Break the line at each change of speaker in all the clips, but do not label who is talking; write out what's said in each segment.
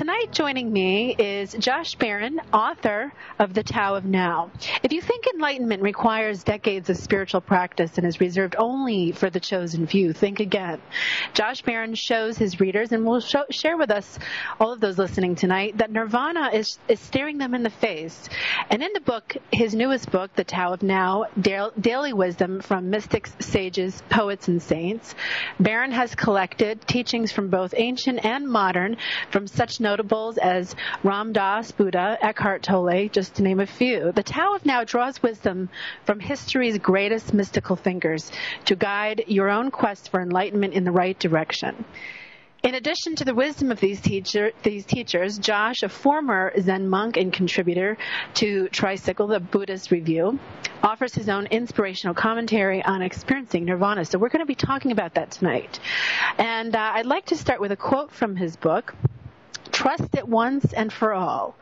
Tonight joining me is Josh Baran, author of The Tao of Now. If you think enlightenment requires decades of spiritual practice and is reserved only for the chosen few, think again. Josh Baran shows his readers and will share with us, all of those listening tonight, that nirvana is staring them in the face. And in the book, his newest book, The Tao of Now, Daily Wisdom from Mystics, Sages, Poets, and Saints, Baran has collected teachings from both ancient and modern, from such notables as Ram Dass, Buddha, Eckhart Tolle, just to name a few. The Tao of Now draws wisdom from history's greatest mystical thinkers to guide your own quest for enlightenment in the right direction. In addition to the wisdom of these teachers, Josh, a former Zen monk and contributor to Tricycle, the Buddhist Review, offers his own inspirational commentary on experiencing nirvana. So we're going to be talking about that tonight. And I'd like to start with a quote from his book, "Trust it once and for all.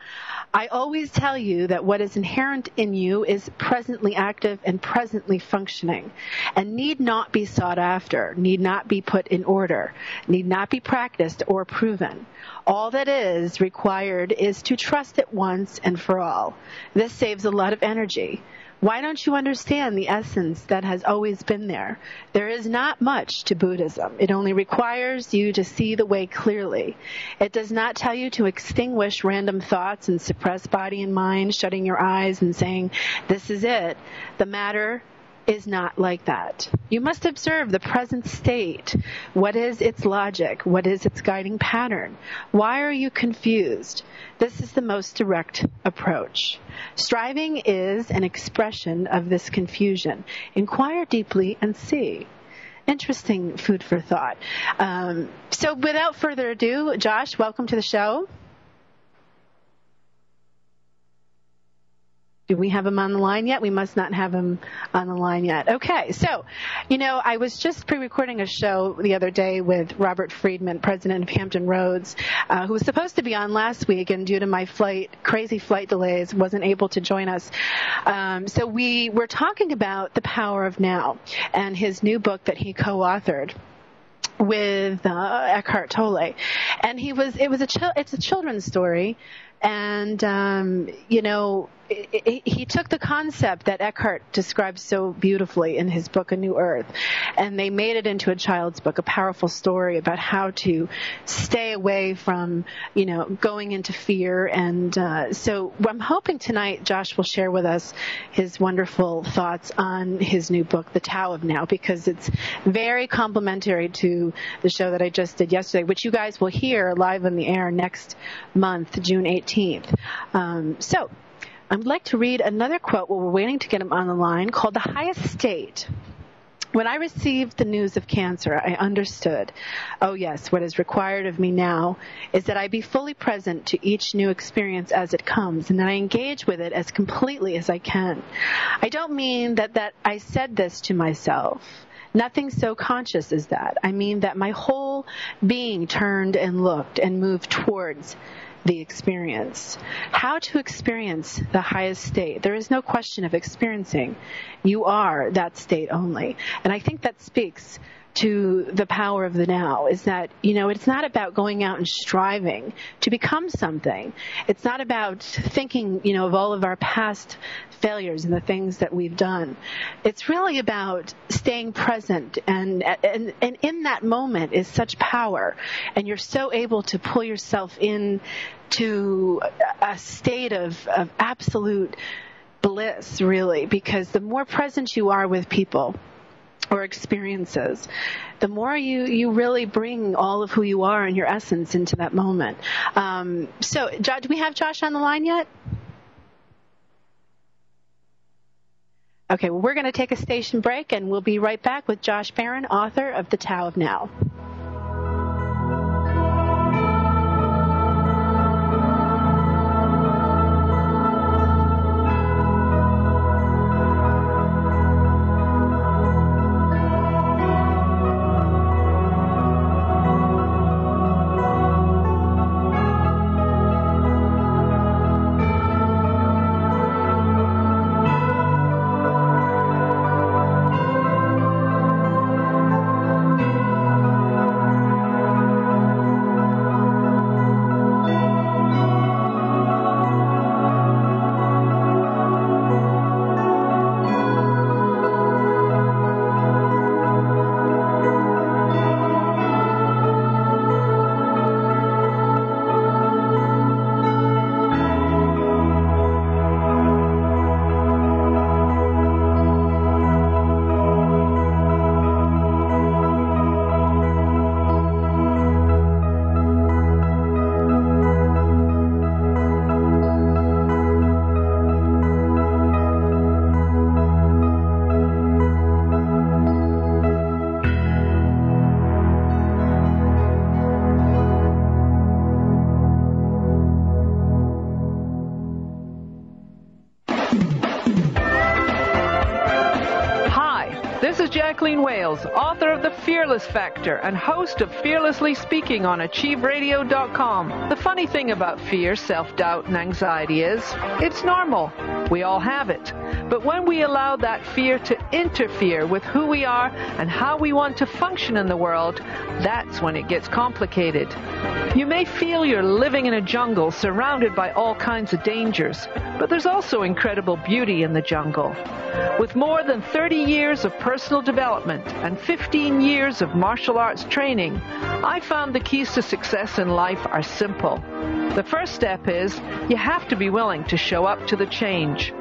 I always tell you that what is inherent in you is presently active and presently functioning, and need not be sought after, need not be put in order, need not be practiced or proven. All that is required is to trust it once and for all. This saves a lot of energy. Why don't you understand the essence that has always been there? There is not much to Buddhism. It only requires you to see the way clearly. It does not tell you to extinguish random thoughts and suppress body and mind, shutting your eyes and saying, 'This is it.' The matter is not like that. You must observe the present state. What is its logic? What is its guiding pattern? Why are you confused? This is the most direct approach. Striving is an expression of this confusion. Inquire deeply and see." Interesting food for thought. So without further ado, Josh, welcome to the show. Do we have him on the line yet? We must not have him on the line yet. Okay, so, I was just pre-recording a show the other day with Robert Friedman, president of Hampton Roads, who was supposed to be on last week, and due to my crazy flight delays, wasn't able to join us. So we were talking about The Power of Now and his new book that he co-authored with Eckhart Tolle. And it's a children's story. And, he took the concept that Eckhart describes so beautifully in his book, A New Earth, and they made it into a child's book, a powerful story about how to stay away from, going into fear. And so I'm hoping tonight Josh will share with us his wonderful thoughts on his new book, The Tao of Now, because it's very complimentary to the show that I just did yesterday, which you guys will hear live on the air next month, June 18th. So I'd like to read another quote while we're waiting to get him on the line, called "The Highest State. When I received the news of cancer, I understood, oh yes, what is required of me now is that I be fully present to each new experience as it comes, and that I engage with it as completely as I can. I don't mean that I said this to myself. Nothing so conscious as that. I mean that my whole being turned and looked and moved towards the experience. How to experience the highest state? There is no question of experiencing. You are that state only. And I think that speaks to the power of the now, is that, it's not about going out and striving to become something. It's not about thinking, of all of our past failures and the things that we've done. It's really about staying present, and in that moment is such power, and you're so able to pull yourself in to a state of absolute bliss, really, because the more present you are with people or experiences, the more you really bring all of who you are and your essence into that moment. So, do we have Josh on the line yet? Okay, well, we're going to take a station break, and we'll be right back with Josh Baran, author of The Tao of Now.
Jacqueline Wales, author of The Fearless Factor and host of Fearlessly Speaking on AchieveRadio.com. The funny thing about fear, self-doubt, and anxiety is it's normal. We all have it. But when we allow that fear to interfere with who we are and how we want to function in the world, that's when it gets complicated. You may feel you're living in a jungle surrounded by all kinds of dangers, but there's also incredible beauty in the jungle. With more than 30 years of personal development and 15 years of martial arts training, I found the keys to success in life are simple. The first step is you have to be willing to show up to the change.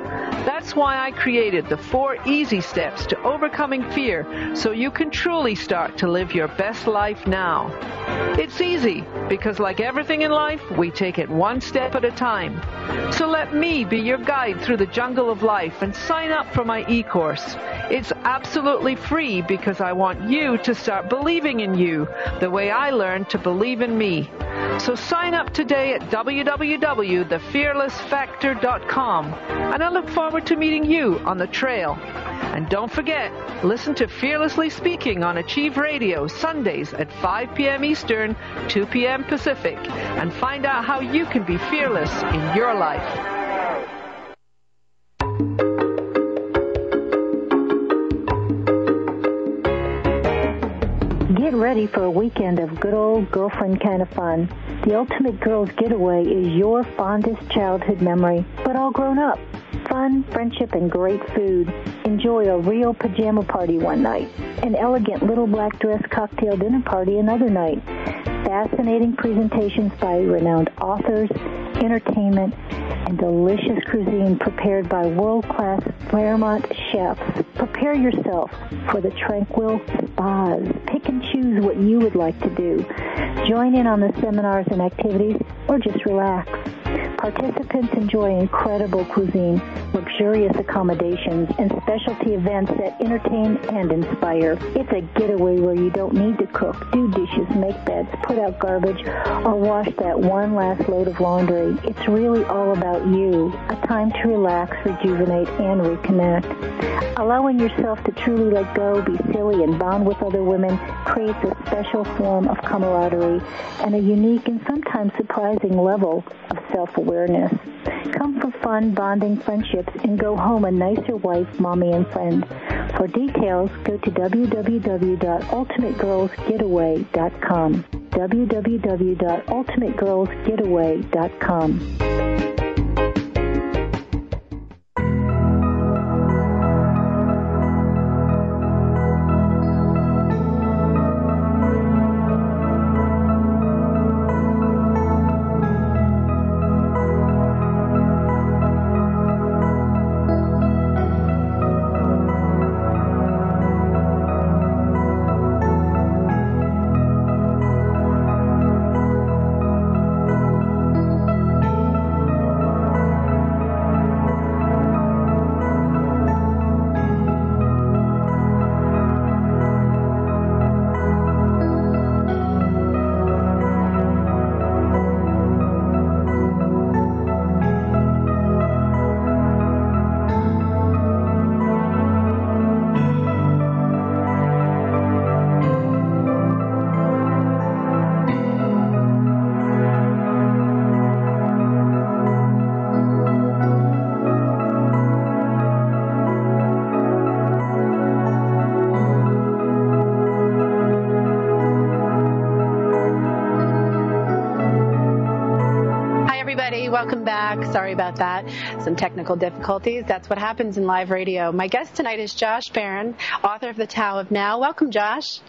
That's why I created the 4 easy steps to overcoming fear so you can truly start to live your best life now. It's easy because, like everything in life, we take it one step at a time. So let me be your guide through the jungle of life and sign up for my e-course. It's absolutely free because I want you to start believing in you the way I learned to believe in me. So sign up today at www.thefearlessfactor.com, and I look forward to meeting you on the trail. And don't forget, listen to Fearlessly Speaking on Achieve Radio Sundays at 5 p.m. Eastern, 2 p.m. Pacific, and find out how you can be fearless in your life.
Get ready for a weekend of good old girlfriend kind of fun. The Ultimate Girls Getaway is your fondest childhood memory, but all grown up. Fun, friendship, and great food. Enjoy a real pajama party one night. An elegant little black dress cocktail dinner party another night. Fascinating presentations by renowned authors, entertainment, and delicious cuisine prepared by world-class Claremont chefs. Prepare yourself for the tranquil spas. Pick and choose what you would like to do. Join in on the seminars and activities, or just relax. Participants enjoy incredible cuisine, luxurious accommodations, and specialty events that entertain and inspire. It's a getaway where you don't need to cook, do dishes, make beds, put out garbage, or wash that one last load of laundry. It's really all about you, a time to relax, rejuvenate, and reconnect. Allowing yourself to truly let go, be silly, and bond with other women creates a special form of camaraderie and a unique and sometimes surprising level of self-awareness. Come for fun, bonding, friendships, and go home a nicer wife, mommy, and friend. For details, go to www.ultimategirlsgetaway.com. www.ultimategirlsgetaway.com.
Welcome back. Sorry about that. Some technical difficulties. That's what happens in live radio. My guest tonight is Josh Baran, author of The Tao of Now. Welcome, Josh.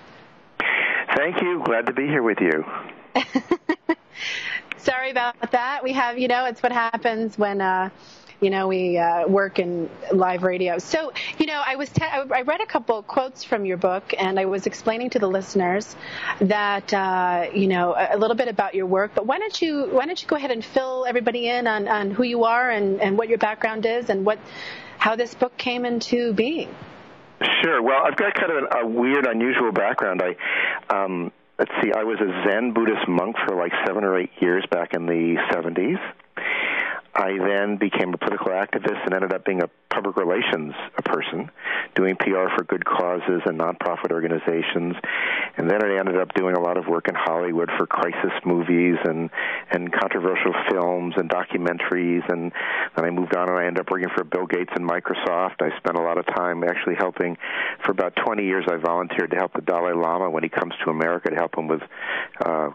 Thank you. Glad to be here with you.
Sorry about that. We have, it's what happens when, we work in live radio. So, I read a couple quotes from your book, and I was explaining to the listeners that, a little bit about your work. But why don't you go ahead and fill everybody in on who you are and what your background is and how this book came into being?
Sure. Well, I've got kind of a weird, unusual background. I was a Zen Buddhist monk for like 7 or 8 years back in the 70s. I then became a political activist and ended up being a public relations person, doing PR for good causes and nonprofit organizations. And then I ended up doing a lot of work in Hollywood for crisis movies and controversial films and documentaries. And then I moved on and I ended up working for Bill Gates and Microsoft. I spent a lot of time actually helping. For about 20 years, I volunteered to help the Dalai Lama when he comes to America, to help him with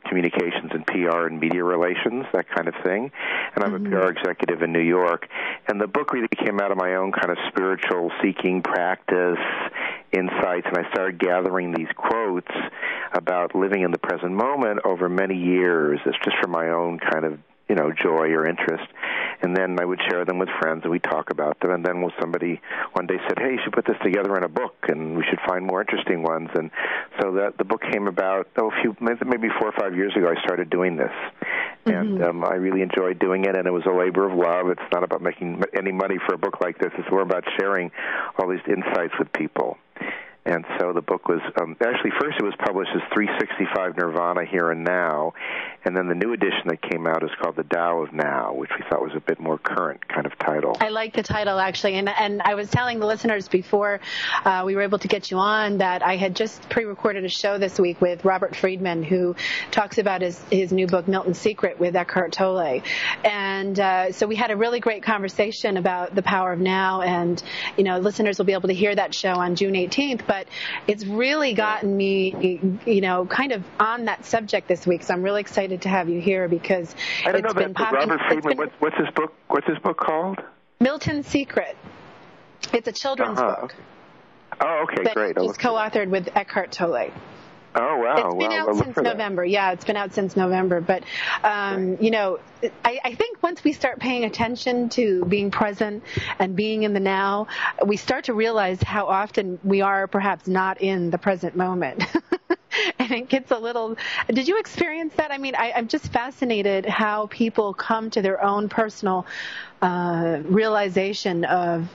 communications and PR and media relations, that kind of thing. And I'm a PR executive in New York. And the book really came out of my own kind of spiritual seeking practice insights, and I started gathering these quotes about living in the present moment over many years. It's just for my own kind of, joy or interest. And then I would share them with friends, and we'd talk about them. And then somebody one day said, hey, you should put this together in a book, and we should find more interesting ones. And so the book came about, maybe 4 or 5 years ago, I started doing this. And I really enjoyed doing it, and it was a labor of love. It's not about making any money for a book like this. It's more about sharing all these insights with people. And so the book was, actually, first it was published as 365 Nirvana Here and Now, and then the new edition that came out is called the Tao of Now, which we thought was a bit more current kind of title.
I like the title, actually, and I was telling the listeners before we were able to get you on that I had just pre-recorded a show this week with Robert Friedman, who talks about his new book, Milton's Secret, with Eckhart Tolle. And so we had a really great conversation about the power of now, and, listeners will be able to hear that show on June 18th. But it's really gotten me, kind of on that subject this week. So I'm really excited to have you here because it's been popular.
Robert Friedman, what's his book? What's his book called?
Milton's Secret. It's a children's book.
Oh, okay, great.
It's co-authored with Eckhart Tolle.
Oh, wow.
It's been out since November. Yeah, it's been out since November. But, I think once we start paying attention to being present and being in the now, we start to realize how often we are perhaps not in the present moment. And it gets a little... Did you experience that? I mean, I'm just fascinated how people come to their own personal realization of,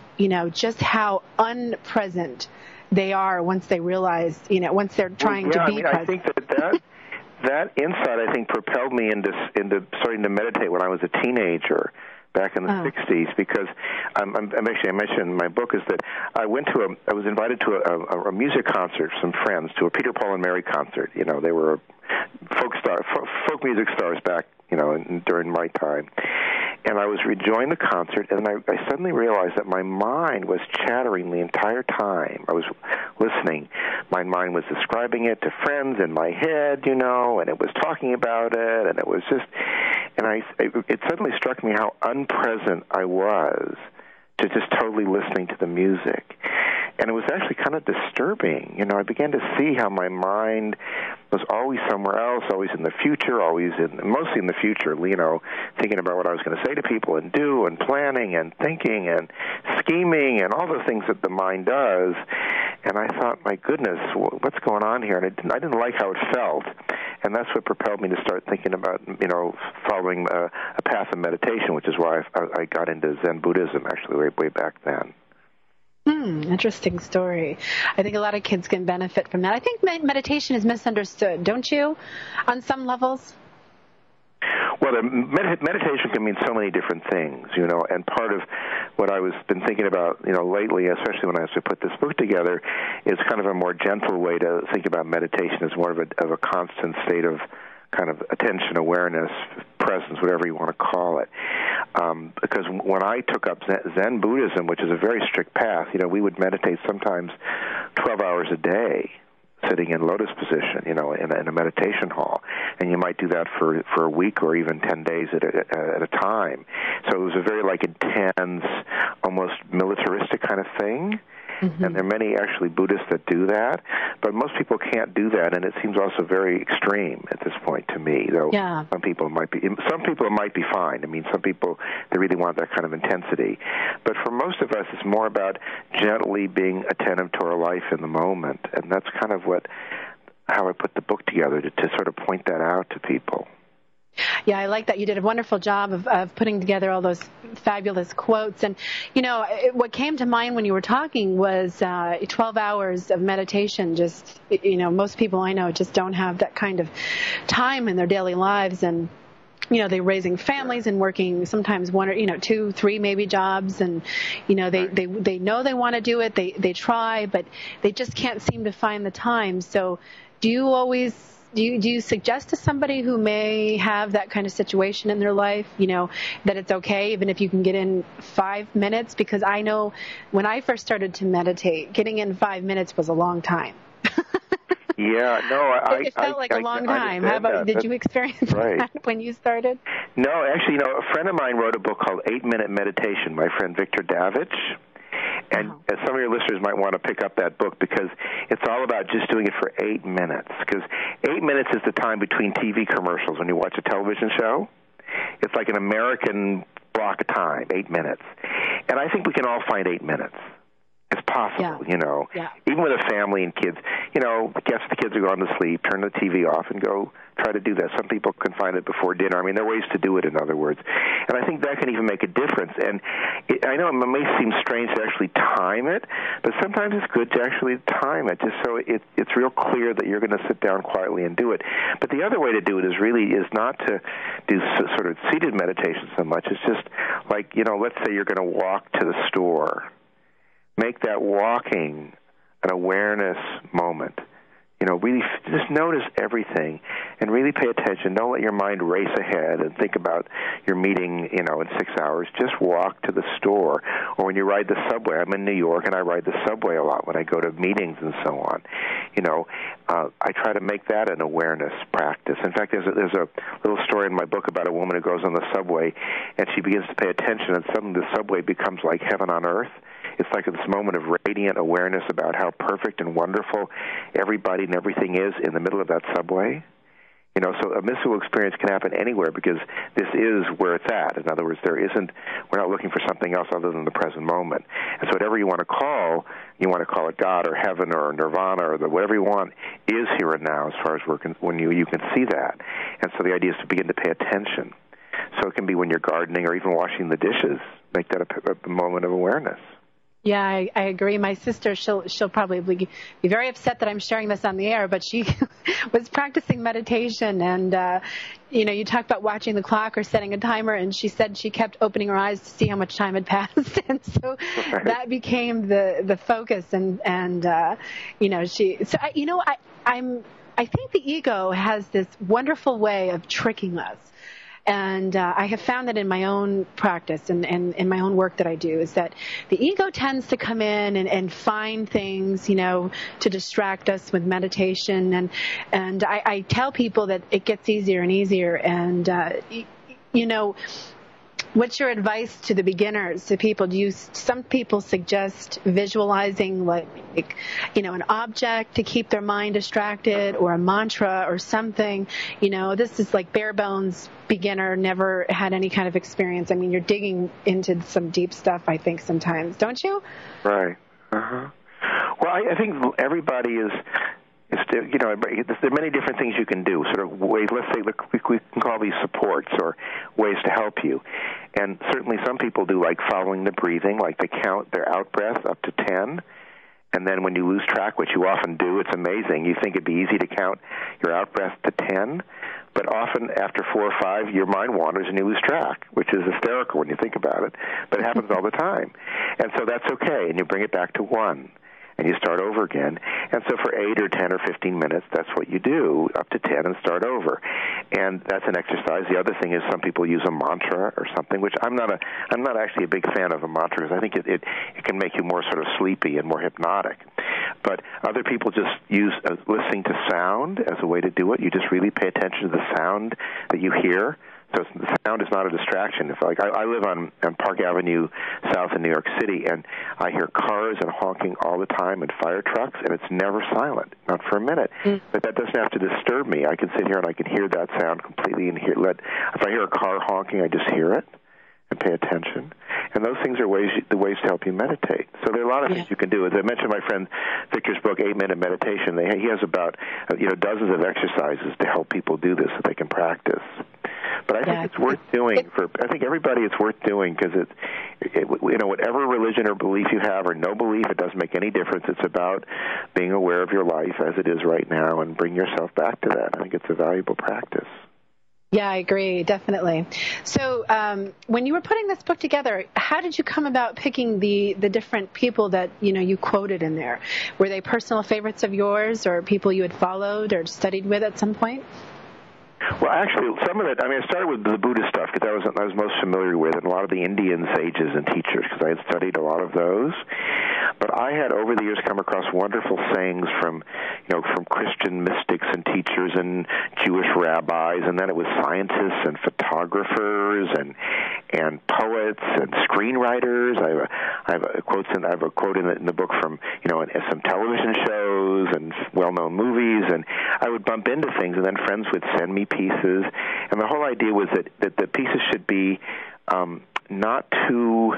just how unpresent they are once they realize, once they're trying to be present.
I think that insight, I think, propelled me into starting to meditate when I was a teenager back in the 60s, because I mentioned in my book is that I was invited to a music concert, some friends, to a Peter, Paul, and Mary concert. They were folk music stars back, during my time. And I was enjoying the concert, and I suddenly realized that my mind was chattering the entire time. I was listening. My mind was describing it to friends in my head, and it was talking about it, and it was just, and it suddenly struck me how unpresent I was to just totally listening to the music. And it was actually kind of disturbing. I began to see how my mind was always somewhere else, always in the future, mostly in the future, thinking about what I was going to say to people and do and planning and thinking and scheming and all the things that the mind does. And I thought, my goodness, what's going on here? And I didn't like how it felt. And that's what propelled me to start thinking about, following a path of meditation, which is why I got into Zen Buddhism, actually, way back then.
Interesting story. I think a lot of kids can benefit from that. I think meditation is misunderstood, don't you, on some levels?
Well, meditation can mean so many different things, and part of what I was been thinking about, lately, especially when I actually put this book together, is kind of a more gentle way to think about meditation as more of a constant state of kind of attention, awareness, presence, whatever you want to call it. Because when I took up Zen Buddhism, which is a very strict path, we would meditate sometimes 12 hours a day, sitting in lotus position, in a meditation hall. And you might do that for a week or even 10 days at a time. So it was a very, intense, almost militaristic kind of thing. Mm-hmm. And there are many, actually, Buddhists that do that. But most people can't do that, and it seems also very extreme at this point to me, though some people it might be fine. I mean, some people, they really want that kind of intensity. But for most of us, it's more about gently being attentive to our life in the moment. And that's kind of how I put the book together, to sort of point that out to people.
Yeah, I like that. You did a wonderful job of putting together all those fabulous quotes. And, what came to mind when you were talking was 12 hours of meditation. Just, most people I know just don't have that kind of time in their daily lives. And they're raising families and working sometimes one or, 2, 3 maybe jobs. And, they know they want to do it. They try, but they just can't seem to find the time. So do you suggest to somebody who may have that kind of situation in their life, that it's okay even if you can get in 5 minutes? Because I know when I first started to meditate, getting in 5 minutes was a long time.
Yeah, no,
it felt like a long time. How about, did you experience that when you started?
No, actually, a friend of mine wrote a book called 8-Minute Meditation, my friend Victor Davich. And some of your listeners might want to pick up that book because it's all about just doing it for 8 minutes. Because 8 minutes is the time between TV commercials when you watch a television show. It's like an American block of time, 8 minutes. And I think we can all find 8 minutes. It's possible, even with a family and kids, guess the kids are going to sleep, turn the TV off and go try to do that. Some people can find it before dinner. I mean, there are ways to do it, in other words. And I think that can even make a difference. And I know it may seem strange to actually time it, but sometimes it's good to actually time it just so it's real clear that you're going to sit down quietly and do it. But the other way to do it is not to do sort of seated meditation so much. It's just like, let's say you're going to walk to the store. Make that walking an awareness moment. Really just notice everything and really pay attention. Don't let your mind race ahead and think about your meeting, in 6 hours. Just walk to the store. Or when you ride the subway. I'm in New York, and I ride the subway a lot when I go to meetings and so on. I try to make that an awareness practice. In fact, there's a little story in my book about a woman who goes on the subway, and she begins to pay attention, and suddenly the subway becomes like heaven on earth. It's like this moment of radiant awareness about how perfect and wonderful everybody and everything is in the middle of that subway. So a mystical experience can happen anywhere because this is where it's at. In other words, we're not looking for something else other than the present moment. And so whatever you want to call it God or heaven or nirvana or whatever you want, is here and now as far as when you can see that. And so the idea is to begin to pay attention. So it can be when you're gardening or even washing the dishes. Make that a moment of awareness.
Yeah, I agree. My sister, she'll probably be very upset that I'm sharing this on the air, but she was practicing meditation, and you talk about watching the clock or setting a timer, and she said she kept opening her eyes to see how much time had passed, and so that became the focus, I think the ego has this wonderful way of tricking us. And I have found that in my own practice and in my own work that I do is that the ego tends to come in and find things, to distract us with meditation. And I tell people that it gets easier and easier. And, what's your advice to the beginners, to people? Some people suggest visualizing like an object to keep their mind distracted, or a mantra or something. This is like bare bones beginner, never had any kind of experience. I mean, you're digging into some deep stuff, I think, sometimes, don't you?
Right. Uh-huh. Well, I think everybody is there are many different things you can do, sort of ways, let's say, we can call these supports or ways to help you. And certainly some people do like following the breathing, like they count their out-breath up to 10. And then when you lose track, which you often do, it's amazing. You think it'd be easy to count your out-breath to 10, but often after 4 or 5, your mind wanders and you lose track, which is hysterical when you think about it. But it happens all the time. And so that's okay, and you bring it back to 1. And you start over again. And so for 8 or 10 or 15 minutes, that's what you do, up to 10, and start over. And that's an exercise. The other thing is some people use a mantra or something, which I'm not actually a big fan of a mantra, because I think it can make you more sort of sleepy and more hypnotic. But other people just use listening to sound as a way to do it. You just really pay attention to the sound that you hear. So the sound is not a distraction. It's like I live on Park Avenue south in New York City, and I hear cars and honking all the time and fire trucks, and it's never silent, not for a minute. But that doesn't have to disturb me. I can sit here and I can hear that sound completely, and if I hear a car honking, I just hear it and pay attention. And those things are the ways to help you meditate. So there are a lot of things you can do. As I mentioned, my friend Victor's book, 8-Minute Meditation, he has about dozens of exercises to help people do this so they can practice. But I think it's worth doing. I think everybody it's worth doing, because whatever religion or belief you have or no belief, it doesn't make any difference. It's about being aware of your life as it is right now and bring yourself back to that. I think it's a valuable practice.
Yeah, I agree, definitely. So when you were putting this book together, how did you come about picking the different people that, you quoted in there? Were they personal favorites of yours or people you had followed or studied with at some point?
Well, actually, some of it, I started with the Buddhist stuff because I was most familiar with, and a lot of the Indian sages and teachers because I had studied a lot of those. But I had, over the years, come across wonderful sayings from Christian mystics and teachers and Jewish rabbis, and then it was scientists and photographers and poets and screenwriters. I have a quote in the book from some television shows and well-known movies, and I would bump into things, and then friends would send me pieces, and the whole idea was that the pieces should be not too,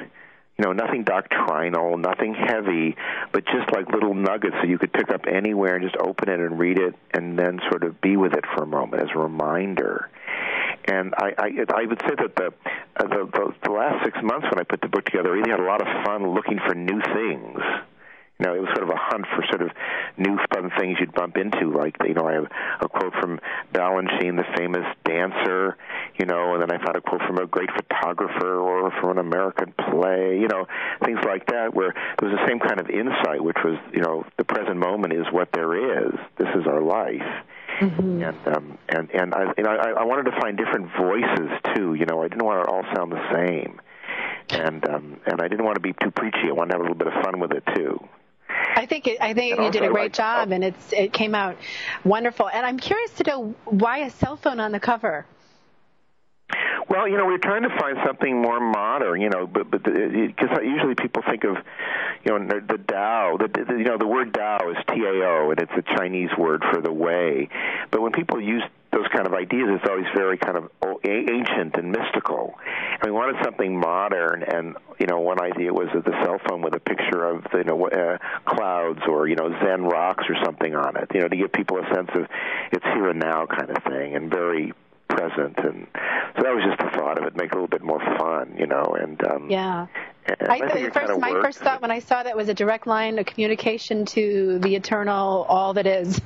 nothing doctrinal, nothing heavy, but just like little nuggets that you could pick up anywhere and just open it and read it and then sort of be with it for a moment as a reminder. And I would say that the last 6 months when I put the book together, I really had a lot of fun looking for new things. It was sort of a hunt for sort of new fun things you'd bump into. Like, I have a quote from Balanchine, the famous dancer, and then I found a quote from a great photographer or from an American play, things like that, where there was the same kind of insight, which was, the present moment is what there is. This is our life. Mm-hmm. And I wanted to find different voices too. I didn't want it to all sound the same, and I didn't want to be too preachy. I wanted to have a little bit of fun with it too.
I think you did a great job, and it came out wonderful. And I'm curious to know, why a cell phone on the cover?
Well, we're trying to find something more modern, but because usually people think of, the Tao. The word Tao is Tao, and it's a Chinese word for the way. But when people use those kind of ideas, it's always very kind of ancient and mystical. And we wanted something modern, and one idea was that the cell phone with a picture of clouds or Zen rocks or something on it, to give people a sense of it's here and now kind of thing, and very present. And so that was just the thought of it, make it a little bit more fun, and
yeah. My first thought when I saw that was a direct line of communication to the eternal, all that is.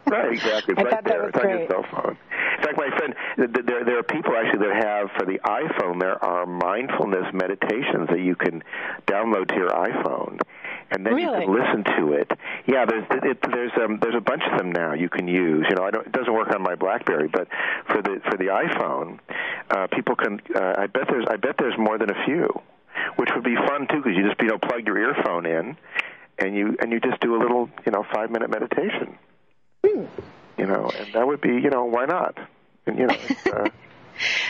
Right, exactly. It's right there. It's on your cell phone. In fact, my friend, there are people actually that have, for the iPhone, there are mindfulness meditations that you can download to your iPhone, and then you can listen to it. Yeah, there's a bunch of them now you can use. It doesn't work on my BlackBerry, but for the iPhone, people can. I bet there's more than a few, which would be fun too, because you just plug your earphone in, and you just do a little 5-minute meditation. And that would be, why not? And,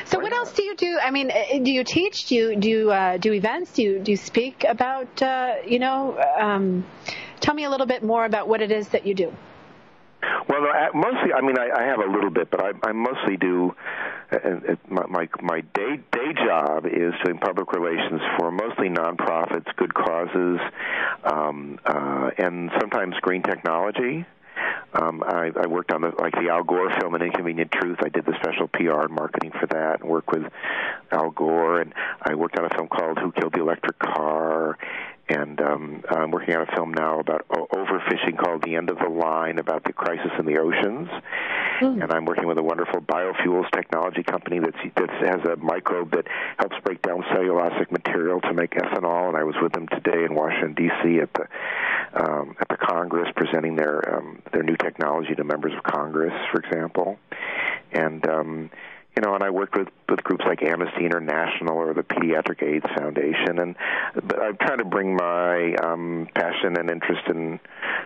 so what else do you do? Do you teach? Do you do events? Do you speak about, tell me a little bit more about what it is that you do.
Well, mostly, I have a little bit, but I mostly do, my day job is doing public relations for mostly nonprofits, good causes, and sometimes green technology. I worked on the Al Gore film, An Inconvenient Truth. I did the special PR and marketing for that and worked with Al Gore. And I worked on a film called Who Killed the Electric Car. And I'm working on a film now about overfishing called The End of the Line, about the crisis in the oceans. And I'm working with a wonderful biofuels technology company that has a microbe that helps break down cellulosic material to make ethanol. And I was with them today in Washington, D.C. at the Congress presenting their new technology to members of Congress, for example. And and I worked with groups like Amnesty International or the Pediatric AIDS Foundation, but I'm trying to bring my passion and interest in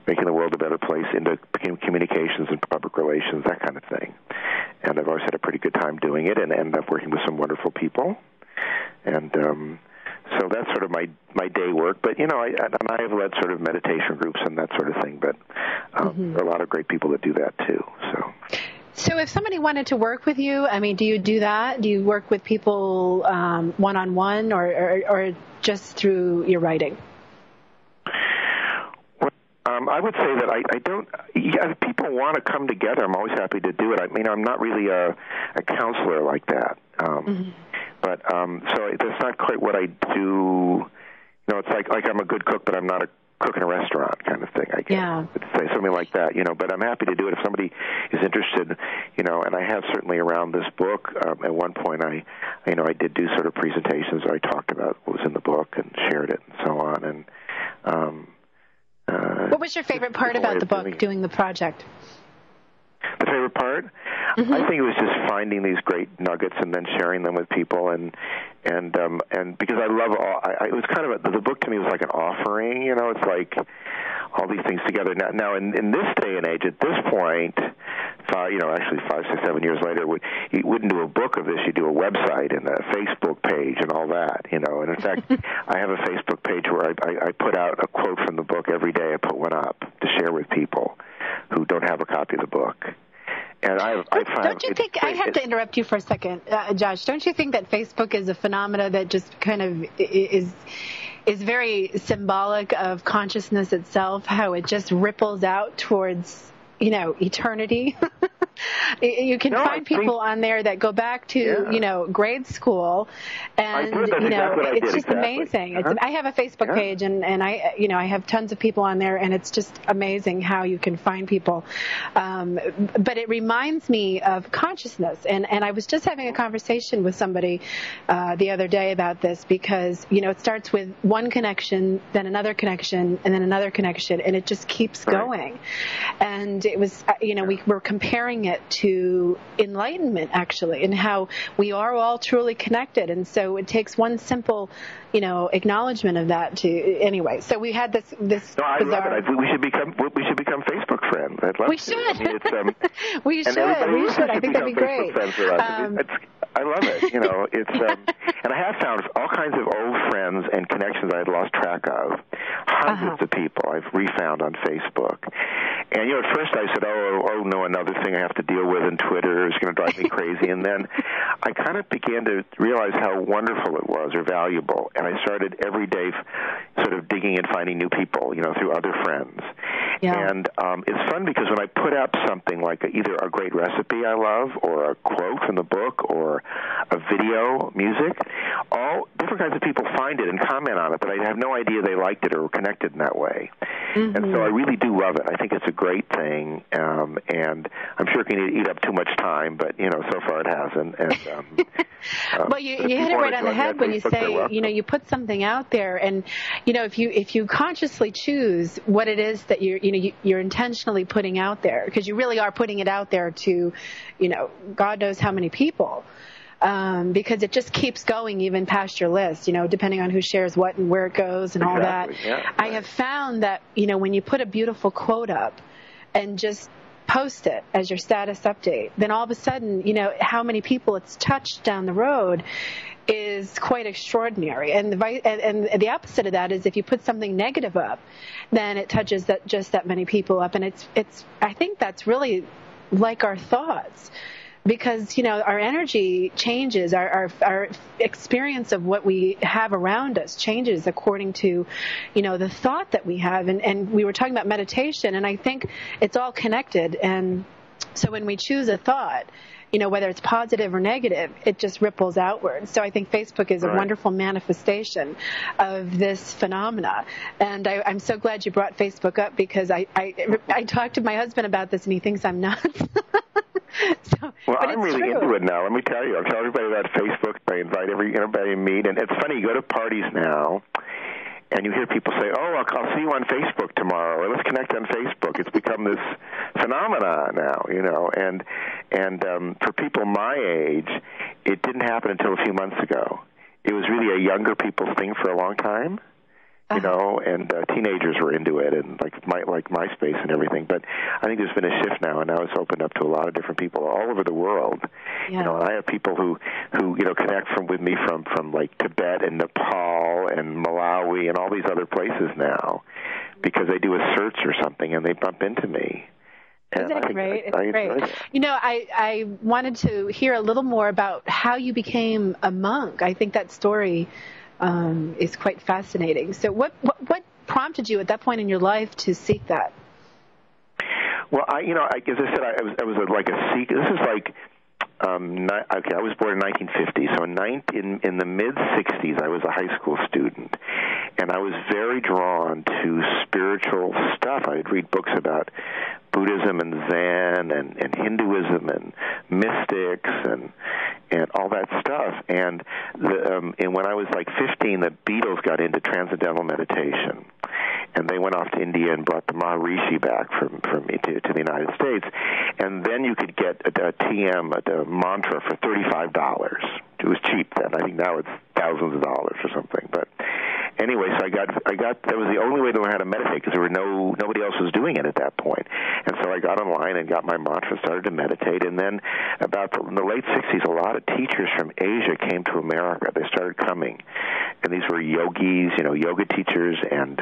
making the world a better place into communications and public relations, that kind of thing. And I've always had a pretty good time doing it, and ended up working with some wonderful people. And so that's sort of my day work. But I have led sort of meditation groups and that sort of thing. But there are a lot of great people that do that too.
So if somebody wanted to work with you, do you do that? Do you work with people one-on-one or just through your writing?
Well, I would say that I don't. Yeah, if people want to come together, I'm always happy to do it. I'm not really a counselor like that. But so that's not quite what I do. It's like I'm a good cook, but I'm not a cook in a restaurant kind of thing, I guess.
Yeah.
I'd say something like that, but I'm happy to do it if somebody is interested, and I have certainly around this book. At one point, I did do sort of presentations where I talked about what was in the book and shared it and so on. And
what was your favorite part about the book, doing the project?
The favorite part? Mm-hmm. I think it was just finding these great nuggets and then sharing them with people, and because I love it was kind of the book to me was like an offering, it's like all these things together. Now in this day and age, at this point, actually 5, 6, 7 years later, you wouldn't do a book of this, you do a website and a Facebook page and all that, and in fact, I have a Facebook page where I put out a quote from the book every day. I put one up to share with people who don't have a copy of the book. And
don't you think, I have to interrupt you for a second, Josh, don't you think that Facebook is a phenomena that just kind of is very symbolic of consciousness itself, how it just ripples out towards, eternity? You can find people on there that go back to, grade school, and, it's just amazing. Uh-huh. I have a Facebook page, and I have tons of people on there, and it's just amazing how you can find people. But it reminds me of consciousness, and I was just having a conversation with somebody the other day about this, because, it starts with one connection, then another connection, and then another connection, and it just keeps going. And it was, we were comparing it to enlightenment, actually, and how we are all truly connected. And so it takes one simple, acknowledgement of that to, anyway. So we had this. No,
I love it. We should become Facebook friends. I'd love
we
to.
Should. We should. I think that'd be great.
I love it. And I have found all kinds of old friends and connections I had lost track of. Hundreds of people I've refound on Facebook. And, at first I said, oh, no, another thing I have to deal with in Twitter is going to drive me crazy. And then I kind of began to realize how wonderful it was, or valuable. And I started every day sort of digging and finding new people, through other friends. Yeah. And it's fun because when I put up something like either a great recipe I love, or a quote from the book, or a video, music, all different kinds of people find it and comment on it, but I have no idea they liked it or were connected in that way. Mm-hmm. And so I really do love it. I think it's a great thing, and I'm sure it can eat up too much time, but, so far it hasn't. And,
well, you hit it right on the head when you say, you put something out there, and, if you consciously choose what it is that you're intentionally putting out there, because you really are putting it out there to, God knows how many people, because it just keeps going even past your list, depending on who shares what and where it goes and all that. Yeah, right. I have found that, when you put a beautiful quote up and just post it as your status update, then all of a sudden, how many people it's touched down the road is quite extraordinary. And the opposite of that is if you put something negative up, then it touches just that many people up. And it's I think that's really like our thoughts. Because, our energy changes, our experience of what we have around us changes according to, the thought that we have. And we were talking about meditation, and I think it's all connected. And so when we choose a thought, whether it's positive or negative, it just ripples outward. So I think Facebook is a wonderful manifestation of this phenomena. And I'm so glad you brought Facebook up, because I talked to my husband about this, and he thinks I'm nuts.
Well, I'm really into it now. Let me tell you. I tell everybody about Facebook. I invite everybody to meet. And it's funny, you go to parties now, and you hear people say, oh, I'll see you on Facebook tomorrow, or let's connect on Facebook. It's become this phenomenon now, And for people my age, it didn't happen until a few months ago. It was really a younger people's thing for a long time. And teenagers were into it, and like MySpace and everything. But I think there's been a shift now, and now it's opened up to a lot of different people all over the world. Yeah. And I have people who connect with me from like Tibet and Nepal and Malawi and all these other places now, because they do a search or something and they bump into me.
Isn't it great? It's great. I wanted to hear a little more about how you became a monk. I think that story is quite fascinating. So what prompted you at that point in your life to seek that?
Well, as I said, I was like a seeker. This is like, I was born in 1950, so in the mid-'60s, I was a high school student. And I was very drawn to spiritual stuff. I would read books about Buddhism and Zen and Hinduism and mystics and all that stuff. And when I was like 15, the Beatles got into transcendental meditation. And they went off to India and brought the Maharishi back from me to the United States. And then you could get a TM, a mantra, for $35. It was cheap then. I think now it's thousands of dollars or something. But anyway, so I got that was the only way to learn how to meditate, because there were nobody else was doing it at that point. And so I got online and got my mantra and started to meditate. And then in the late 60s, a lot of teachers from Asia came to America. They started coming. And these were yogis, yoga teachers and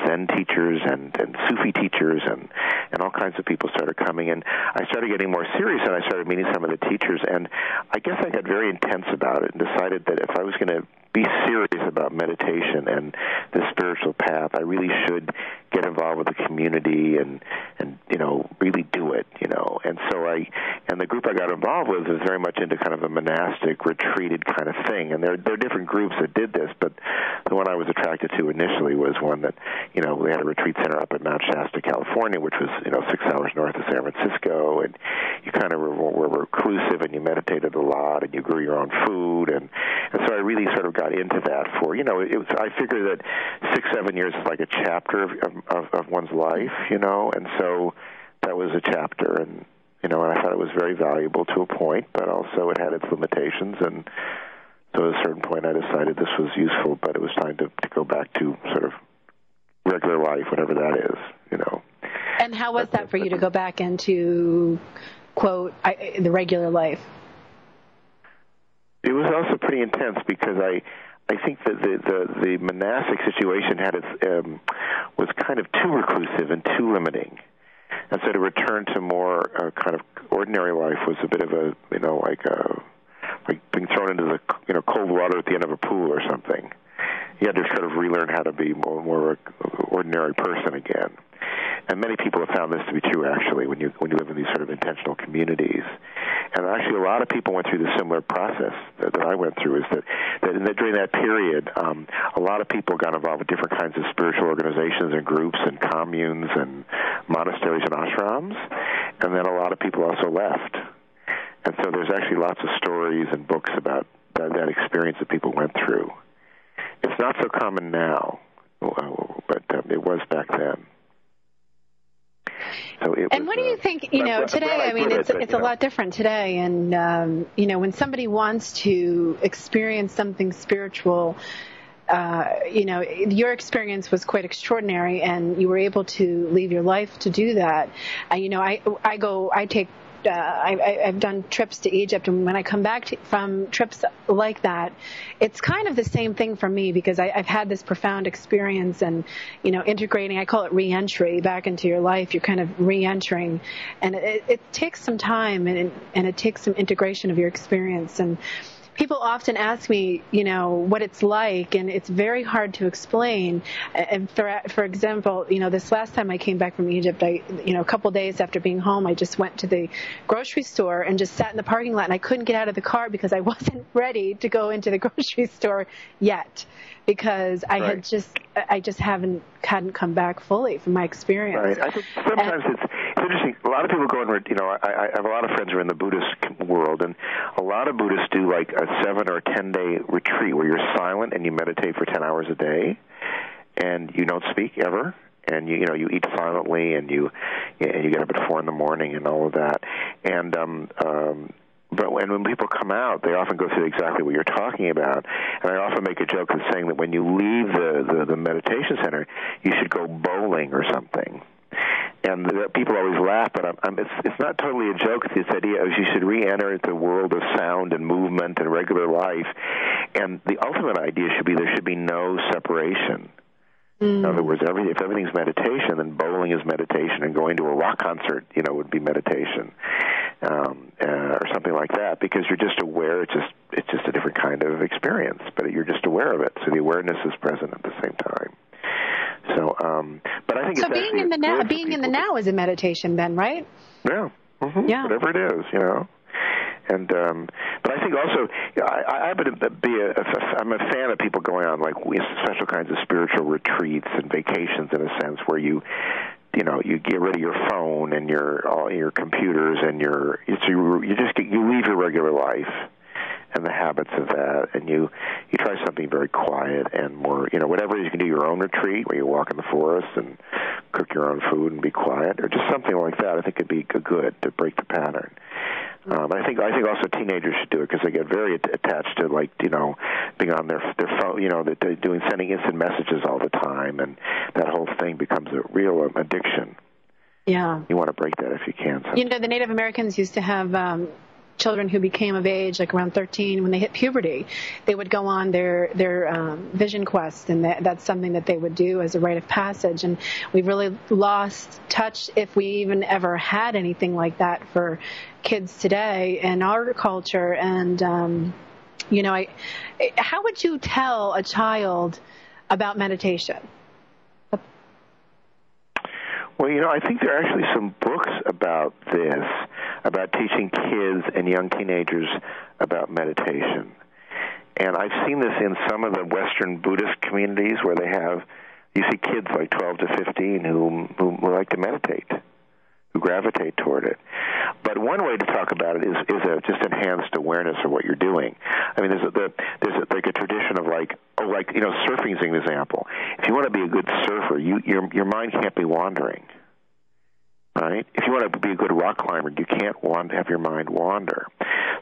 Zen teachers and Sufi teachers and all kinds of people started coming. And I started getting more serious, and I started meeting some of the teachers. And I guess I got very intense about it and decided that if I was going to be serious about meditation and the spiritual path, I really should get involved with the community and really do it, And so the group I got involved with was very much into kind of a monastic, retreated kind of thing. And there are different groups that did this, but the one I was attracted to initially was one that, they had a retreat center up at Mount Shasta, California, which was, 6 hours north of San Francisco, and you kind of were reclusive, and you meditated a lot, and you grew your own food, and so I really sort of got into that for, I figure that 6-7 years is like a chapter of one's life, and so that was a chapter, and I thought it was very valuable to a point, but also it had its limitations, and so at a certain point I decided this was useful, but it was time to go back to sort of regular life, whatever that is,
And how was that for you to go back into, quote, the regular life?
It was also pretty intense, because I think that the monastic situation was kind of too reclusive and too limiting. And so to return to more kind of ordinary life was a bit of a, like being thrown into the cold water at the end of a pool or something. You had to sort of relearn how to be more of an ordinary person again. And many people have found this to be true, actually, when you live in these sort of intentional communities. And actually, a lot of people went through the similar process that I went through. Is that during that period, a lot of people got involved with different kinds of spiritual organizations and groups and communes and monasteries and ashrams, and then a lot of people also left. And so there's actually lots of stories and books about that experience that people went through. It's not so common now, but it was back then. So
what do you think, today, I mean, it's a lot different today. And, when somebody wants to experience something spiritual, your experience was quite extraordinary, and you were able to leave your life to do that. I've done trips to Egypt, and when I come back from trips like that, it's kind of the same thing for me, because I've had this profound experience, and integrating, I call it re-entry back into your life. You're kind of re-entering, and it takes some time, and it takes some integration of your experience. And people often ask me, what it's like, and it's very hard to explain. And for example, this last time I came back from Egypt, a couple days after being home, I just went to the grocery store and just sat in the parking lot, and I couldn't get out of the car because I wasn't ready to go into the grocery store yet, because I just hadn't come back fully from my experience.
Right. I think sometimes it's interesting. A lot of people go and, I have a lot of friends who are in the Buddhist world, and a lot of Buddhists do like a 7 or 10-day retreat where you're silent and you meditate for 10 hours a day, and you don't speak ever, and you eat silently, and you get up at 4 a.m. and all of that, and but when people come out, they often go through exactly what you're talking about. And I often make a joke of saying that when you leave the meditation center, you should go bowling or something. And people always laugh, but it's not totally a joke. It's this idea of you should re-enter the world of sound and movement and regular life. And the ultimate idea should be there should be no separation. In other words, if everything's meditation, then bowling is meditation, and going to a rock concert, would be meditation, or something like that, because you're just aware. It's just a different kind of experience, but you're just aware of it. So the awareness is present at the same time. So, but I think
so. Being in the now is a meditation, then, right?
Yeah. Mm-hmm. Yeah. Whatever it is, But I think also, I'm a fan of people going on like special kinds of spiritual retreats and vacations, in a sense, where you get rid of your phone and all your computers and you leave your regular life and the habits of that, and you try something very quiet and more, whatever it is. You can do your own retreat where you walk in the forest and cook your own food and be quiet, or just something like that. I think it'd be good to break the pattern. I think also teenagers should do it, because they get very attached to, like, being on their phone, sending instant messages all the time, and that whole thing becomes a real addiction.
Yeah.
You want to break that if you can.
The Native Americans used to have children who became of age, like around 13, when they hit puberty. They would go on their vision quest, and that's something that they would do as a rite of passage. And we've really lost touch, if we even ever had anything like that for kids today in our culture. And how would you tell a child about meditation?
Well, I think there are actually some books about this, about teaching kids and young teenagers about meditation. And I've seen this in some of the Western Buddhist communities where you see kids like 12 to 15 who like to meditate, who gravitate toward it. But one way to talk about it is just enhanced awareness of what you're doing. I mean, there's like a tradition of surfing is an example. If you want to be a good surfer, your mind can't be wandering, right? If you want to be a good rock climber, you can't have your mind wander.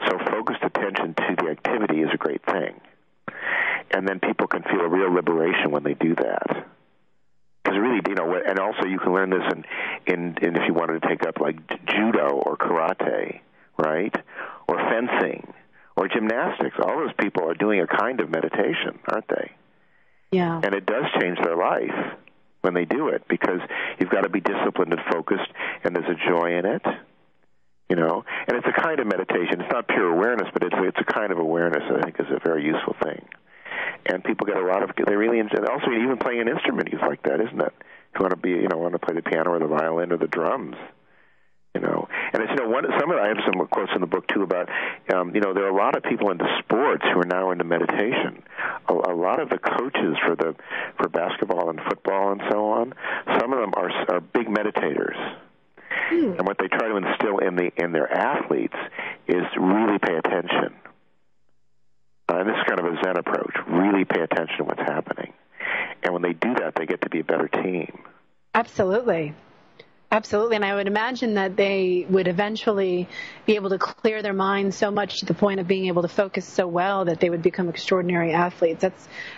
So focused attention to the activity is a great thing. And then people can feel a real liberation when they do that. Because really, and also you can learn this in if you wanted to take up like judo or karate, right? Or fencing or gymnastics. All those people are doing a kind of meditation, aren't they?
Yeah.
And it does change their life when they do it, because you've got to be disciplined and focused, and there's a joy in it, And it's a kind of meditation. It's not pure awareness, but it's a kind of awareness that I think is a very useful thing. And people get they really enjoy it. Also, even playing an instrument is like that, isn't it? If you want to play the piano or the violin or the drums, And it's, I have some quotes in the book, too, about, there are a lot of people into sports who are now into meditation. A lot of the coaches for basketball and football and so on, some of them are big meditators. And what they try to instill in their athletes is really pay attention. And this is kind of a Zen approach. Really pay attention to what's happening. And when they do that, they get to be a better team.
Absolutely. Absolutely. And I would imagine that they would eventually be able to clear their minds so much to the point of being able to focus so well that they would become extraordinary athletes.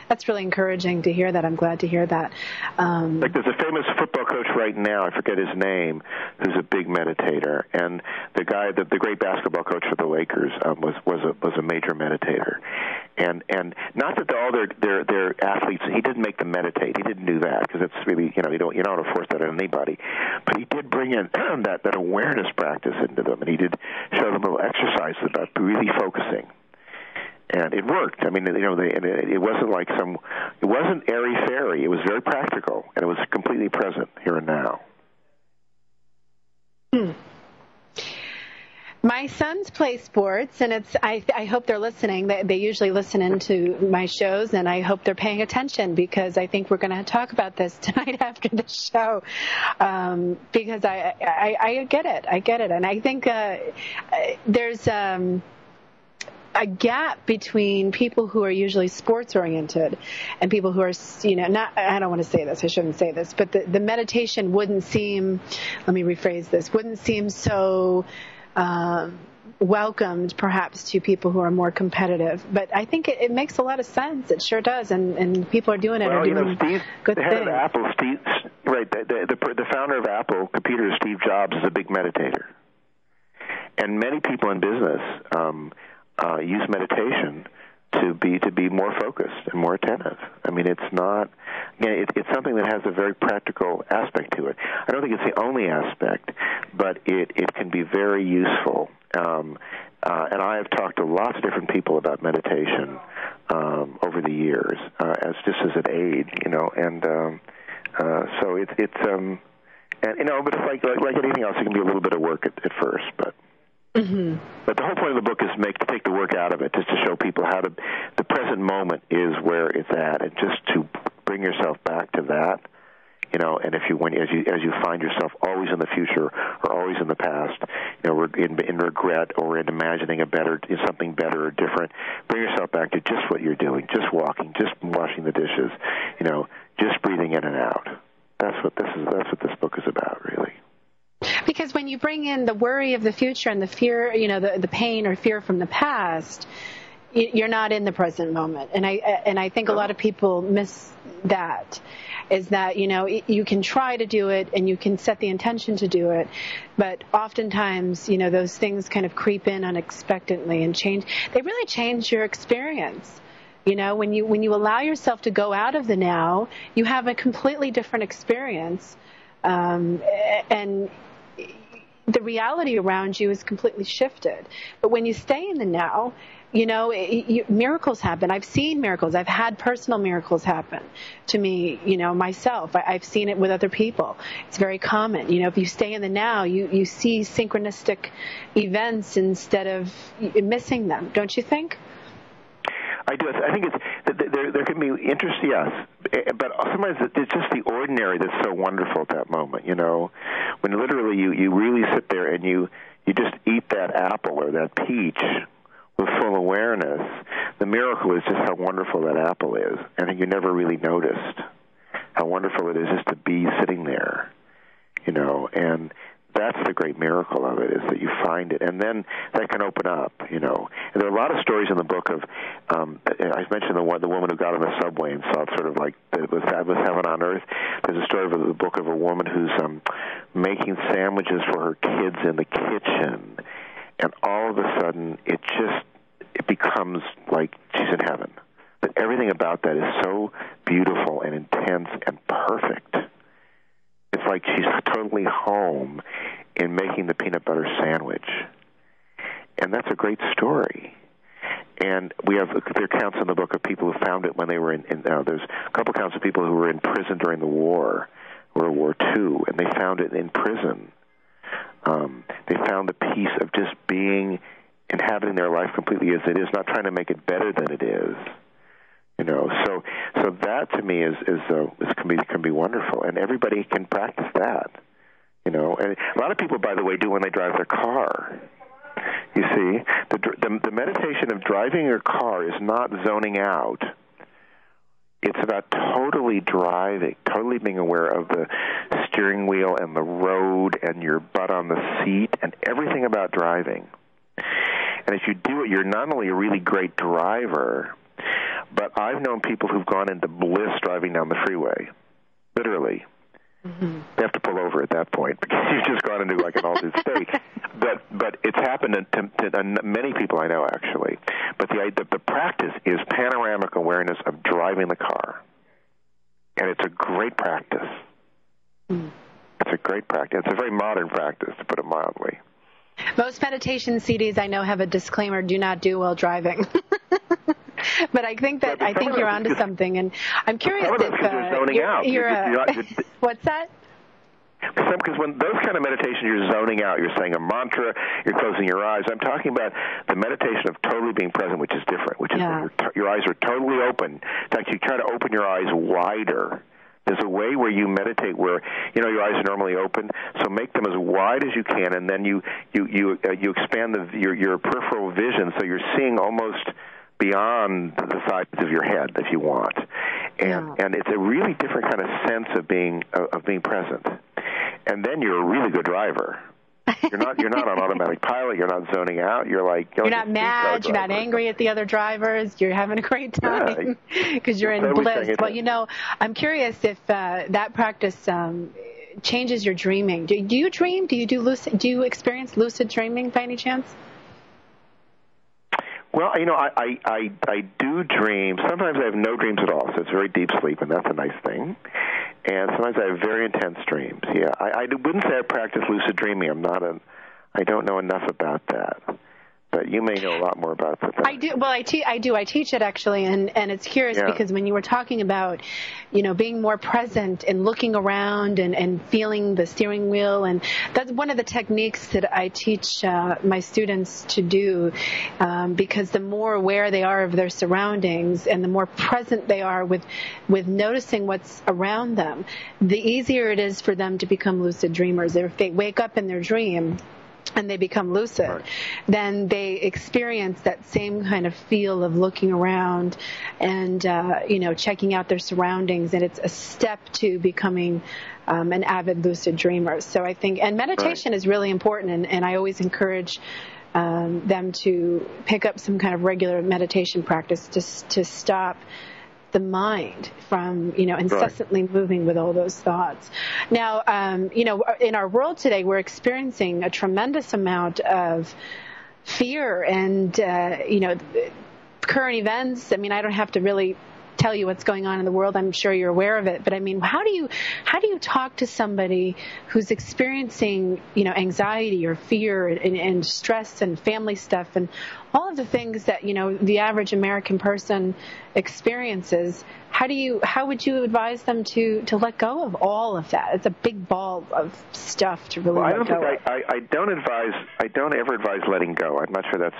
That's really encouraging to hear that. I'm glad to hear that.
Like there's a famous football coach right now, I forget his name, who's a big meditator. And the guy, the great basketball coach for the Lakers, was a major meditator. And not that all their athletes, he didn't make them meditate. He didn't do that, because it's really, you don't want to force that on anybody. But he did bring in that awareness practice into them, and he did show them little exercises about really focusing. And it worked. I mean, it wasn't like it wasn't airy-fairy. It was very practical, and it was completely present here and now.
My sons play sports, and I hope they're listening. They usually listen into my shows, and I hope they're paying attention, because I think we're going to talk about this tonight after the show, because I get it. I get it. And I think there's a gap between people who are usually sports-oriented and people who are, I don't want to say this, I shouldn't say this, but the meditation wouldn't seem, let me rephrase this, wouldn't seem so welcomed perhaps to people who are more competitive. But I think it makes a lot of sense. It sure does, and people are doing it.
Well,
Steve,
the head of Apple, Steve, right, the founder of Apple Computers, Steve Jobs, is a big meditator. And many people in business use meditation to be more focused and more attentive. I mean, it's not, it's something that has a very practical aspect to it. I don't think it's the only aspect, but it can be very useful. And I have talked to lots of different people about meditation over the years, as an aid, and so it's but it's like anything else, it can be a little bit of work at first, but.
Mm-hmm.
But the whole point of the book is to take the work out of it, just to show people how the present moment is where it's at, and just to bring yourself back to that. And as you find yourself always in the future or always in the past, in regret or in imagining something better or different, bring yourself back to just what you're doing, just walking, just washing the dishes, just breathing in and out. That's what this book is about, really.
Because when you bring in the worry of the future and the fear, the pain or fear from the past, you're not in the present moment. And I think a lot of people miss that, is that, you can try to do it and you can set the intention to do it, but oftentimes, those things kind of creep in unexpectedly and they really change your experience. When you allow yourself to go out of the now, you have a completely different experience. And the reality around you is completely shifted. But when you stay in the now, miracles happen. I've seen miracles. I've had personal miracles happen to me, myself. I've seen it with other people. It's very common. If you stay in the now, you see synchronistic events instead of missing them. Don't you think?
I do. I think there can be interest, yes, but sometimes it's just the ordinary that's so wonderful at that moment. When literally you really sit there and you just eat that apple or that peach with full awareness. The miracle is just how wonderful that apple is, and you never really noticed how wonderful it is just to be sitting there, and that's the great miracle of it, is that you find it, and then that can open up, And there are a lot of stories in the book of, I mentioned the woman who got on the subway and saw it sort of like it was heaven on earth. There's a story of the book of a woman who's making sandwiches for her kids in the kitchen, and all of a sudden it becomes like she's in heaven. That everything about that is so beautiful and intense and perfect. It's like she's totally home in making the peanut butter sandwich. And that's a great story. And there are accounts in the book of people who found it when they were there's a couple accounts of people who were in prison during the war, World War II, and they found it in prison. They found the peace of just inhabiting their life completely as it is, not trying to make it better than it is. So that to me can be wonderful, and everybody can practice that. And a lot of people, by the way, do when they drive their car. You see, the meditation of driving your car is not zoning out. It's about totally driving, totally being aware of the steering wheel and the road and your butt on the seat and everything about driving. And if you do it, you're not only a really great driver, but I've known people who've gone into bliss driving down the freeway, literally. Mm-hmm. They have to pull over at that point because you've just gone into like an altered state. But it's happened to many people I know, actually. But the practice is panoramic awareness of driving the car, and it's a great practice. Mm. It's a great practice. It's a very modern practice, to put it mildly.
Most meditation CDs I know have a disclaimer: "Do not do while driving." But I think you're onto something, and I'm curious if what's that?
Because when those kind of meditations, you're zoning out, you're saying a mantra, you're closing your eyes. I'm talking about the meditation of totally being present, which is different, which is when your eyes are totally open. In fact, you try to open your eyes wider. There's a way where you meditate where, your eyes are normally open, so make them as wide as you can, and then you expand your peripheral vision so you're seeing almost beyond the sides of your head, if you want. And it's a really different kind of sense of being present. And then you're a really good driver. You're not on automatic pilot. You're not zoning out. You're not
mad. You're not angry at the other drivers. You're having a great time because you're in bliss. Well, I'm curious if that practice changes your dreaming. Do you dream? Do you experience lucid dreaming by any chance?
Well, I do dream. Sometimes I have no dreams at all, so it's very deep sleep, and that's a nice thing. And sometimes I have very intense dreams. Yeah, I wouldn't say I practice lucid dreaming. I don't know enough about that. that. You may know a lot more about that.
I do. Well, I teach it actually, and it's curious because when you were talking about, being more present and looking around and feeling the steering wheel, and that's one of the techniques that I teach my students to do, because the more aware they are of their surroundings and the more present they are with noticing what's around them, the easier it is for them to become lucid dreamers. If they wake up in their dream and they become lucid, then they experience that same kind of feel of looking around and, checking out their surroundings. And it's a step to becoming an avid lucid dreamer. So I think, and meditation is really important. And I always encourage them to pick up some kind of regular meditation practice to stop the mind from, incessantly moving with all those thoughts. Now, in our world today, we're experiencing a tremendous amount of fear and, current events. I mean, I don't have to really tell you what's going on in the world. I'm sure you're aware of it. But I mean, how do you talk to somebody who's experiencing, anxiety or fear and stress and family stuff and all of the things that, the average American person experiences? How would you advise them to let go of all of that? It's a big ball of stuff to really let go of.
I don't ever advise letting go. I'm not sure that's,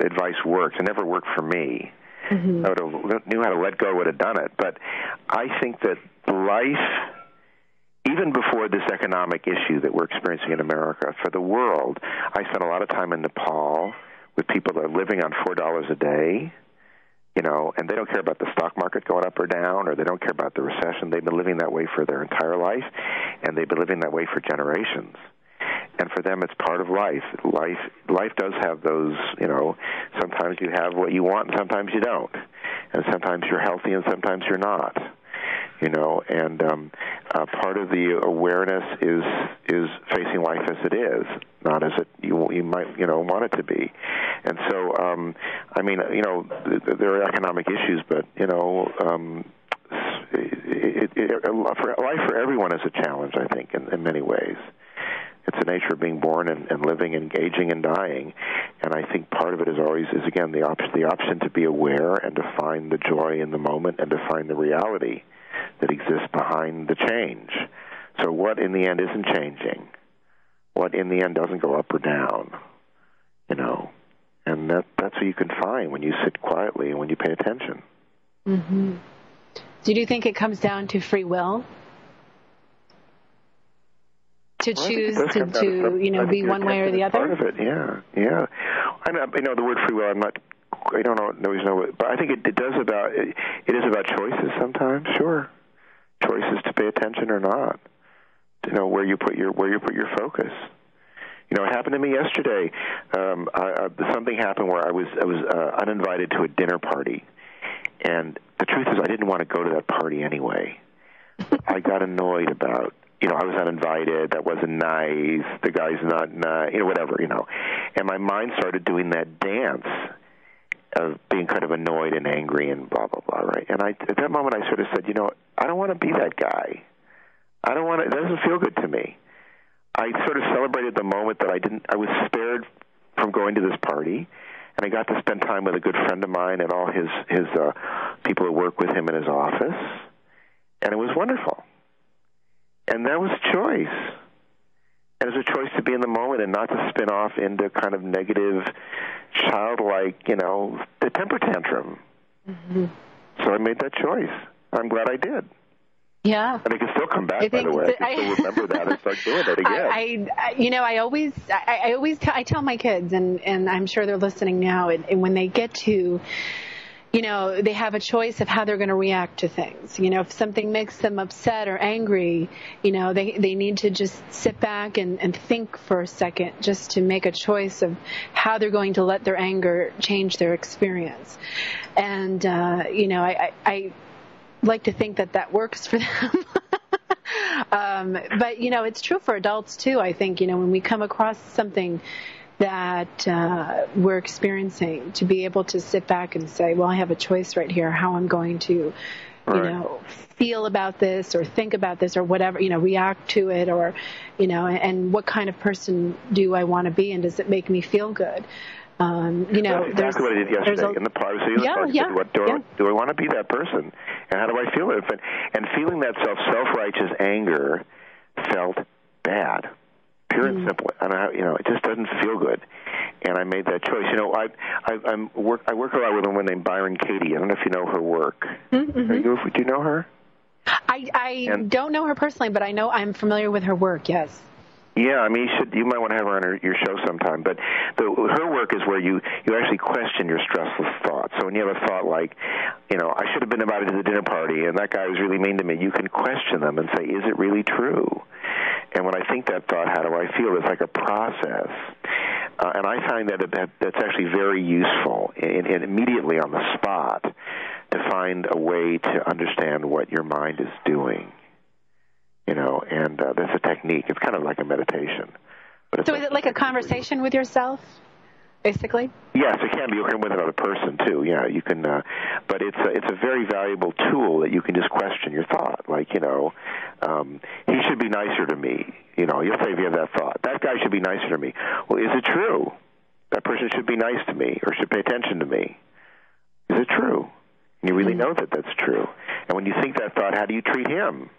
advice works. It never worked for me. Mm-hmm. I would have knew how to let go, would have done it. But I think that life, even before this economic issue that we're experiencing in America, for the world, I spent a lot of time in Nepal with people that are living on $4 a day, and they don't care about the stock market going up or down, or they don't care about the recession. They've been living that way for their entire life, and they've been living that way for generations. And for them, it's part of life. Life does have those, sometimes you have what you want and sometimes you don't. And sometimes you're healthy and sometimes you're not. And part of the awareness is facing life as it is, not as you might, want it to be. And so, there are economic issues, but, life for everyone is a challenge, I think, in many ways. It's the nature of being born and living and aging and dying. And I think part of it is again, the option to be aware and to find the joy in the moment and to find the reality that exists behind the change. So what in the end isn't changing? What in the end doesn't go up or down? And that's what you can find when you sit quietly and when you pay attention.
Mm-hmm. So do you think it comes down to free will? To choose to be one way or the other?
Part of it, yeah. I know the word free will, I don't always know it, but I think it is about choices sometimes, sure. Choices to pay attention or not. Where you put your focus. It happened to me yesterday. Something happened where I was uninvited to a dinner party. And the truth is I didn't want to go to that party anyway. I got annoyed about I was uninvited, that wasn't nice, the guy's not nice, whatever, And my mind started doing that dance of being kind of annoyed and angry and blah, blah, blah, right? And at that moment I sort of said, I don't want to be that guy. It doesn't feel good to me. I sort of celebrated the moment that I was spared from going to this party, and I got to spend time with a good friend of mine and all his people who work with him in his office, and it was wonderful. And that was a choice. And it was a choice to be in the moment and not to spin off into kind of negative, childlike, the temper tantrum. Mm-hmm. So I made that choice. I'm glad I did.
Yeah.
And I can still come back, by the way. I can still remember that and start doing it again. I tell my kids, and I'm sure they're listening now, and when they get to, they have a choice of how they're going to react to things. If something makes them upset or angry, they need to just sit back and think for a second just to make a choice of how they're going to let their anger change their experience. And, I like to think that works for them. But, it's true for adults, too. I think, when we come across something that we're experiencing, to be able to sit back and say, well, I have a choice right here, how I'm going to
feel about this or think about this or whatever, react to it, or, and what kind of person do I want to be, and does it make me feel good?
That's exactly what I did yesterday in the park. So do I want to be that person, and how do I feel it? And feeling that self-righteous anger felt bad, pure and simple. And it just doesn't feel good. And I made that choice. I work a lot with a woman named Byron Katie. I don't know if you know her work. Mm-hmm. Do you know her?
I don't know her personally, but I'm familiar with her work. Yes.
Yeah, you might want to have her on your show sometime. But her work is where you actually question your stressless thoughts. So when you have a thought like, I should have been invited to the dinner party, and that guy was really mean to me, you can question them and say, is it really true? And when I think that thought, how do I feel? It's like a process. And I find that's actually very useful and immediately on the spot to find a way to understand what your mind is doing. And that's a technique. It's kind of like a meditation.
So is it like a conversation with yourself, basically?
Yes, it can be. You can with another person, too. Yeah, you can. But it's a very valuable tool that you can just question your thought. Like, he should be nicer to me. You'll say if you have that thought, that guy should be nicer to me. Well, is it true? That person should be nice to me or should pay attention to me. Is it true? And you really know that that's true. And when you think that thought, how do you treat him?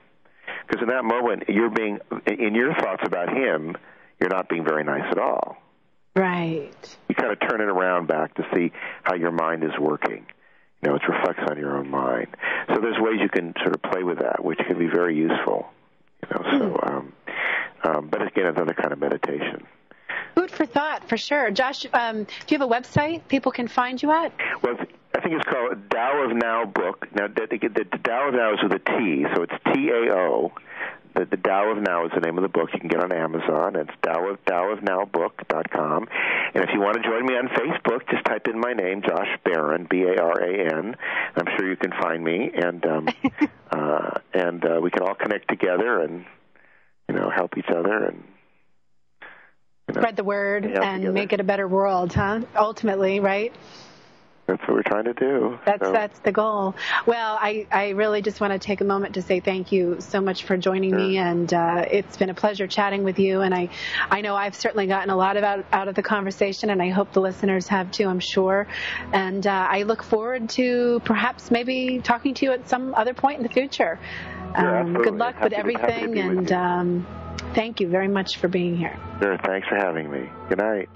Because in that moment, in your thoughts about him, you're not being very nice at all.
Right.
You kind of turn it around back to see how your mind is working. It reflects on your own mind. So there's ways you can sort of play with that, which can be very useful. But again, it's another kind of meditation.
Food for thought, for sure. Josh, do you have a website people can find you at?
Well, I think it's called Tao of Now book. Now, the Tao of Now is with a T, so it's T-A-O. The Tao of Now is the name of the book. You can get on Amazon. It's taoofnowbook.com. And if you want to join me on Facebook, just type in my name, Josh Baran, B-A-R-A-N. I'm sure you can find me, and we can all connect together and help each other and
spread the word and make it a better world, huh? Ultimately, right?
That's what we're trying to do.
That's the goal. Well, I really just want to take a moment to say thank you so much for joining me, and it's been a pleasure chatting with you, and I know I've certainly gotten a lot out of the conversation, and I hope the listeners have too, I'm sure. And I look forward to perhaps maybe talking to you at some other point in the future. Good luck with everything, and thank you very much for being here.
Sure, thanks for having me. Good night.